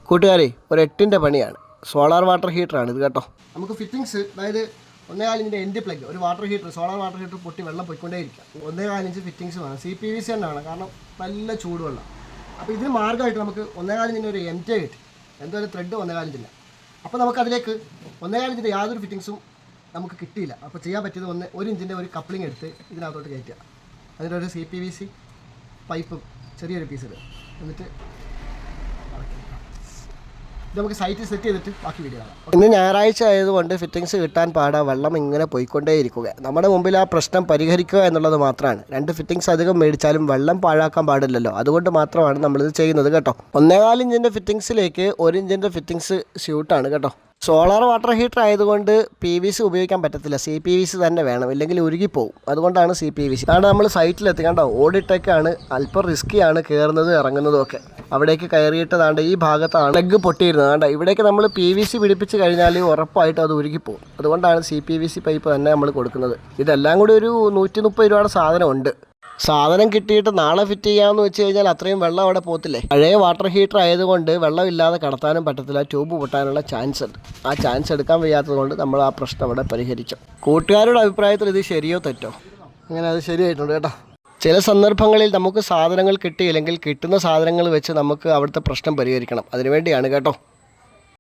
കൂട്ടുകാരെ ഒരു 8ൻ്റെ പണിയാണ്. സോളാർ വാട്ടർ ഹീറ്ററാണ് ഇത് കേട്ടോ. നമുക്ക് ഫിറ്റിങ്സ് അതായത് 1.4 ഇഞ്ചിൻ്റെ എൻഡ് പ്ലഗ് ഒരു water heater solar water heater പൊട്ടി വെള്ളം പോയിക്കൊണ്ടേയിരിക്കാം. 1.4 ഇഞ്ച് ഫിറ്റിങ്സ് വേണം. CPVC തന്നെയാണ്, കാരണം നല്ല ചൂടുവെള്ളം. അപ്പോൾ ഇതിന് മാർഗ്ഗമായിട്ട് നമുക്ക് 1.4 ഇഞ്ചിൻ്റെ ഒരു MT കിട്ടി, എന്തായാലും ത്രെഡ് 1.4 ഇഞ്ചില്ല. അപ്പോൾ നമുക്കതിലേക്ക് 1.4 ഇഞ്ചിൻ്റെ യാതൊരു ഫിറ്റിങ്സും നമുക്ക് കിട്ടിയില്ല. അപ്പോൾ ചെയ്യാൻ പറ്റിയത് 1 ഇഞ്ചിൻ്റെ ഒരു കപ്ലിംഗ് എടുത്ത് ഇതിനകത്തോട്ട് കയറ്റുക. അതിനൊരു CPVC പൈപ്പ് ചെറിയൊരു പീസ് ഇടുക. എന്നിട്ട് നമുക്ക് സൈറ്റ് സെറ്റ് ചെയ്തിട്ട് ബാക്കി വീഡിയോ കാണാം. ഇന്ന് ഞായറാഴ്ച ആയതുകൊണ്ട് ഫിറ്റിങ്സ് കിട്ടാൻ പാടാ, വെള്ളം ഇങ്ങനെ പോയിക്കൊണ്ടേയിരിക്കുക. നമ്മുടെ മുമ്പിൽ ആ പ്രശ്നം പരിഹരിക്കുക എന്നുള്ളത് മാത്രമാണ്. 2 ഫിറ്റിങ്സ് അധികം മേടിച്ചാലും വെള്ളം പാഴാക്കാൻ പാടില്ലല്ലോ, അതുകൊണ്ട് മാത്രമാണ് നമ്മളിത് ചെയ്യുന്നത് കേട്ടോ. 1.4 ഇഞ്ചിൻ്റെ ഫിറ്റിങ്സിലേക്ക് 1 ഇഞ്ചിൻ്റെ ഫിറ്റിങ്സ് സ്യൂട്ടാണ് കേട്ടോ. സോളാർ വാട്ടർ ഹീറ്റർ ആയതുകൊണ്ട് PVC ഉപയോഗിക്കാൻ പറ്റത്തില്ല, CPVC തന്നെ വേണം, ഇല്ലെങ്കിൽ ഉരുകിപ്പോവും. അതുകൊണ്ടാണ് CPVC. അതാണ് നമ്മൾ സൈറ്റിലെത്തി കണ്ടോ, ഓടിട്ടൊക്കെയാണ്, അല്പം റിസ്ക്കിയാണ് കയറുന്നത് ഇറങ്ങുന്നതും ഒക്കെ. അവിടേക്ക് കയറിയിട്ടതാണ്ട് ഈ ഭാഗത്താണ് പ്ലഗ് പൊട്ടിയിരുന്നത്. കണ്ടോ, ഇവിടേക്ക് നമ്മൾ PVC പിടിപ്പിച്ച് കഴിഞ്ഞാൽ ഉറപ്പായിട്ടും അത് ഉരുകിപ്പോവും. അതുകൊണ്ടാണ് CPVC പൈപ്പ് തന്നെ നമ്മൾ കൊടുക്കുന്നത്. ഇതെല്ലാം കൂടി ഒരു 130 രൂപയുടെ സാധനമുണ്ട്. സാധനം കിട്ടിയിട്ട് നാളെ ഫിറ്റ് ചെയ്യാമെന്ന് വെച്ച് കഴിഞ്ഞാൽ അത്രയും വെള്ളം അവിടെ പോകത്തില്ലേ. പഴയ വാട്ടർ ഹീറ്റർ ആയതുകൊണ്ട് വെള്ളമില്ലാതെ കടത്താനും പറ്റത്തില്ല, ട്യൂബ് പൊട്ടാനുള്ള ചാൻസ് ഉണ്ട്. ആ ചാൻസ് എടുക്കാൻ വയ്യാത്തത് കൊണ്ട് നമ്മൾ ആ പ്രശ്നം അവിടെ പരിഹരിച്ചു. കൂട്ടുകാരുടെ അഭിപ്രായത്തിൽ ഇത് ശരിയോ തെറ്റോ? അങ്ങനെ അത് ശരിയായിട്ടുണ്ട് കേട്ടോ. ചില സന്ദർഭങ്ങളിൽ നമുക്ക് സാധനങ്ങൾ കിട്ടിയില്ലെങ്കിൽ കിട്ടുന്ന സാധനങ്ങൾ വെച്ച് നമുക്ക് അവിടുത്തെ പ്രശ്നം പരിഹരിക്കണം. അതിനുവേണ്ടിയാണ് കേട്ടോ.